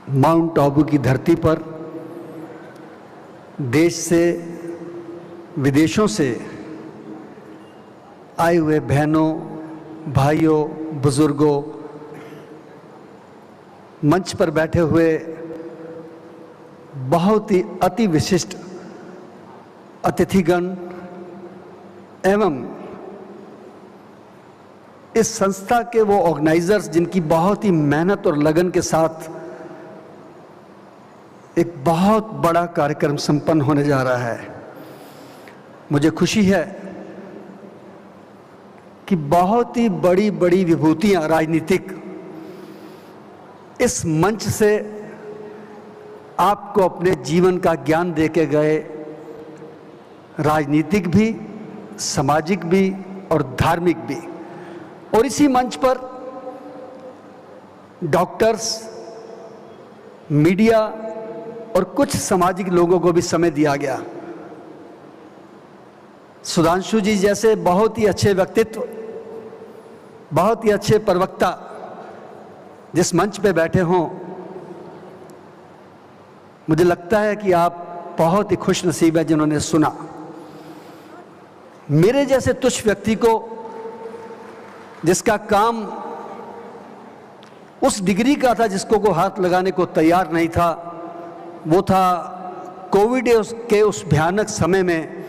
Mount Abu की धरती पर देश से विदेशों से आए हुए बहनों, भाइयों, बुजुर्गों, मंच पर बैठे हुए बहुत ही अति विशिष्ट अतिथिगण एवं इस संस्था के वो ऑर्गेनाइजर्स जिनकी बहुत ही मेहनत और लगन के साथ एक बहुत बड़ा कार्यक्रम संपन्न होने जा रहा है। मुझे खुशी है कि बहुत ही बड़ी बड़ी विभूतियां राजनीतिक इस मंच से आपको अपने जीवन का ज्ञान देके गए, राजनीतिक भी, सामाजिक भी और धार्मिक भी। और इसी मंच पर डॉक्टर्स, मीडिया और कुछ सामाजिक लोगों को भी समय दिया गया। सुधांशु जी जैसे बहुत ही अच्छे व्यक्तित्व, बहुत ही अच्छे प्रवक्ता जिस मंच पे बैठे हों, मुझे लगता है कि आप बहुत ही खुश नसीब है जिन्होंने सुना। मेरे जैसे तुच्छ व्यक्ति को, जिसका काम उस डिग्री का था जिसको को हाथ लगाने को तैयार नहीं था, वो था कोविड के उस भयानक समय में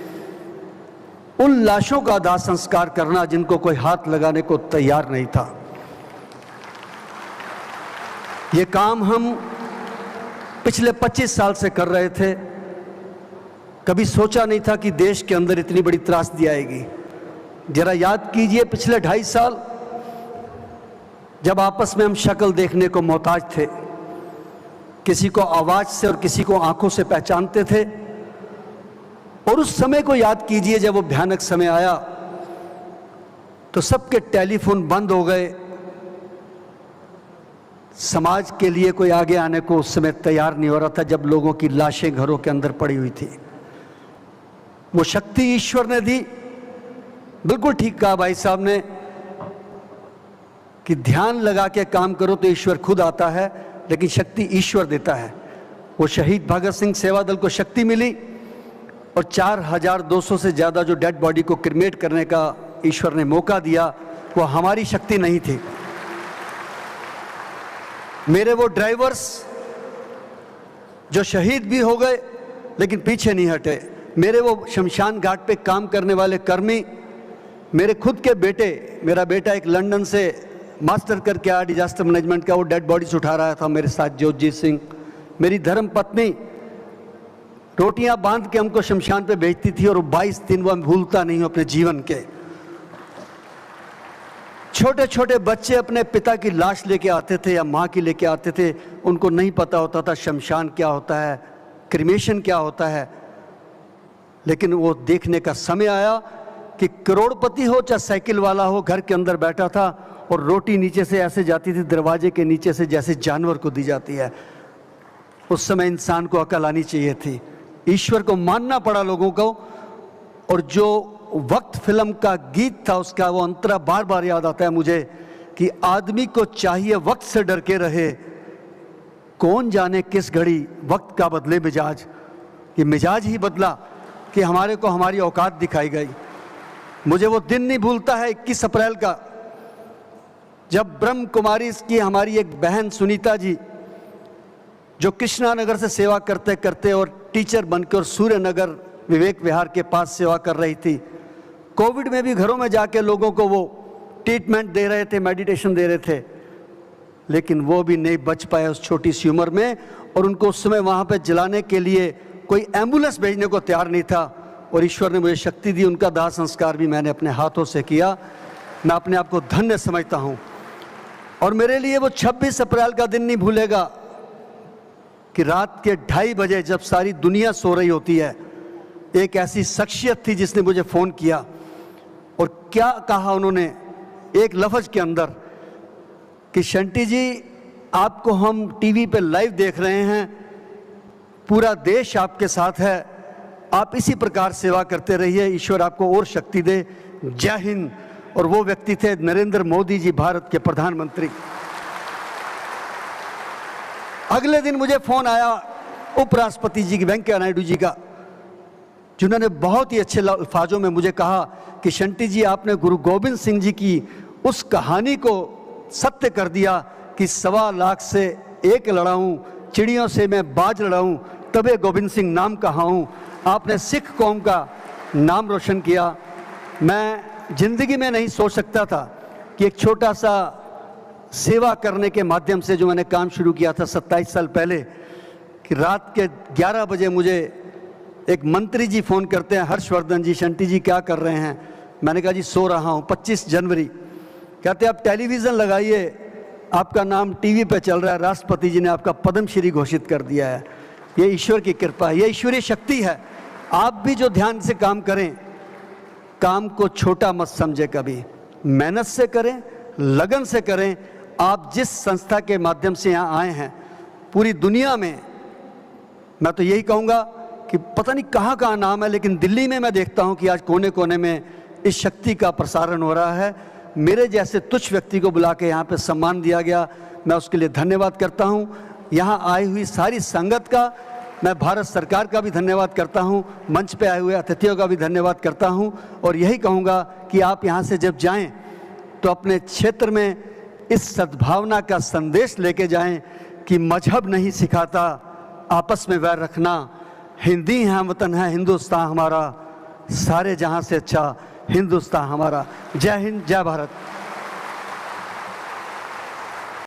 उन लाशों का दाह संस्कार करना जिनको कोई हाथ लगाने को तैयार नहीं था। ये काम हम पिछले 25 साल से कर रहे थे। कभी सोचा नहीं था कि देश के अंदर इतनी बड़ी त्रासदी आएगी। जरा याद कीजिए पिछले 2.5 साल जब आपस में हम शक्ल देखने को मोहताज थे, किसी को आवाज से और किसी को आंखों से पहचानते थे। और उस समय को याद कीजिए जब वो भयानक समय आया तो सबके टेलीफोन बंद हो गए। समाज के लिए कोई आगे आने को उस समय तैयार नहीं हो रहा था जब लोगों की लाशें घरों के अंदर पड़ी हुई थी। वो शक्ति ईश्वर ने दी। बिल्कुल ठीक कहा भाई साहब ने कि ध्यान लगा के काम करो तो ईश्वर खुद आता है, लेकिन शक्ति ईश्वर देता है। वो शहीद भगत सिंह सेवा दल को शक्ति मिली और 4200 से ज़्यादा जो डेड बॉडी को क्रिमेट करने का ईश्वर ने मौका दिया, वो हमारी शक्ति नहीं थी। मेरे वो ड्राइवर्स जो शहीद भी हो गए लेकिन पीछे नहीं हटे, मेरे वो शमशान घाट पे काम करने वाले कर्मी, मेरे खुद के बेटे, मेरा बेटा एक लंदन से मास्टर करके आया डिजास्टर मैनेजमेंट का, वो डेड बॉडीज उठा रहा था मेरे साथ, ज्योतजीत सिंह। मेरी धर्म पत्नी रोटियां बांध के हमको शमशान पे भेजती थी और 22 दिन वो भूलता नहीं हूं अपने जीवन के। छोटे छोटे बच्चे अपने पिता की लाश लेके आते थे या माँ की लेके आते थे, उनको नहीं पता होता था शमशान क्या होता है, क्रिमेशन क्या होता है। लेकिन वो देखने का समय आया कि करोड़पति हो चाहे साइकिल वाला हो, घर के अंदर बैठा था और रोटी नीचे से ऐसे जाती थी दरवाजे के नीचे से जैसे जानवर को दी जाती है। उस समय इंसान को अकल आनी चाहिए थी। ईश्वर को मानना पड़ा लोगों को। और जो वक्त फिल्म का गीत था उसका वो अंतरा बार बार याद आता है मुझे कि आदमी को चाहिए वक्त से डर के रहे, कौन जाने किस घड़ी वक्त का बदले मिजाज। ये मिजाज ही बदला कि हमारे को हमारी औकात दिखाई गई। मुझे वो दिन नहीं भूलता है 21 अप्रैल का, जब ब्रह्म कुमारी की हमारी एक बहन सुनीता जी जो कृष्णा नगर से सेवा करते करते और टीचर बनकर सूर्य नगर विवेक विहार के पास सेवा कर रही थी। कोविड में भी घरों में जाके लोगों को वो ट्रीटमेंट दे रहे थे, मेडिटेशन दे रहे थे, लेकिन वो भी नहीं बच पाए उस छोटी सी उम्र में। और उनको उस समय वहाँ पे जलाने के लिए कोई एम्बुलेंस भेजने को तैयार नहीं था। और ईश्वर ने मुझे शक्ति दी, उनका दाह संस्कार भी मैंने अपने हाथों से किया। मैं अपने आप को धन्य समझता हूँ। और मेरे लिए वो 26 अप्रैल का दिन नहीं भूलेगा कि रात के 2:30 बजे जब सारी दुनिया सो रही होती है, एक ऐसी शख्सियत थी जिसने मुझे फ़ोन किया और क्या कहा उन्होंने एक लफ्ज़ के अंदर कि शंटी जी आपको हम टीवी पे लाइव देख रहे हैं, पूरा देश आपके साथ है, आप इसी प्रकार सेवा करते रहिए, ईश्वर आपको और शक्ति दे, जय हिंद। और वो व्यक्ति थे नरेंद्र मोदी जी, भारत के प्रधानमंत्री। अगले दिन मुझे फ़ोन आया उपराष्ट्रपति जी की, वेंकैया नायडू जी का, जिन्होंने बहुत ही अच्छे अल्फाजों में मुझे कहा कि शंटी जी, आपने गुरु गोविंद सिंह जी की उस कहानी को सत्य कर दिया कि 1.25 लाख से एक लड़ाऊं, चिड़ियों से मैं बाज लड़ाऊं, तबे गोविंद सिंह नाम कहाऊं। आपने सिख कौम का नाम रोशन किया। मैं जिंदगी में नहीं सोच सकता था कि एक छोटा सा सेवा करने के माध्यम से जो मैंने काम शुरू किया था 27 साल पहले, कि रात के 11 बजे मुझे एक मंत्री जी फ़ोन करते हैं, हर्षवर्धन जी, शंटी जी क्या कर रहे हैं? मैंने कहा जी सो रहा हूँ। 25 जनवरी, कहते आप टेलीविज़न लगाइए, आपका नाम टीवी पे चल रहा है, राष्ट्रपति जी ने आपका पद्मश्री घोषित कर दिया है। ये ईश्वर की कृपा है, ये ईश्वरीय शक्ति है। आप भी जो ध्यान से काम करें, काम को छोटा मत समझे, कभी मेहनत से करें, लगन से करें। आप जिस संस्था के माध्यम से यहाँ आए हैं, पूरी दुनिया में मैं तो यही कहूँगा कि पता नहीं कहाँ कहाँ नाम है, लेकिन दिल्ली में मैं देखता हूँ कि आज कोने कोने में इस शक्ति का प्रसारण हो रहा है। मेरे जैसे तुच्छ व्यक्ति को बुला के यहाँ पे सम्मान दिया गया, मैं उसके लिए धन्यवाद करता हूँ। यहाँ आई हुई सारी संगत का, मैं भारत सरकार का भी धन्यवाद करता हूँ, मंच पे आए हुए अतिथियों का भी धन्यवाद करता हूँ। और यही कहूँगा कि आप यहाँ से जब जाएं तो अपने क्षेत्र में इस सद्भावना का संदेश लेके जाएं कि मजहब नहीं सिखाता आपस में वैर रखना, हिंदी है वतन है हिंदुस्तान हमारा, सारे जहाँ से अच्छा हिंदुस्तान हमारा। जय हिंद, जय भारत।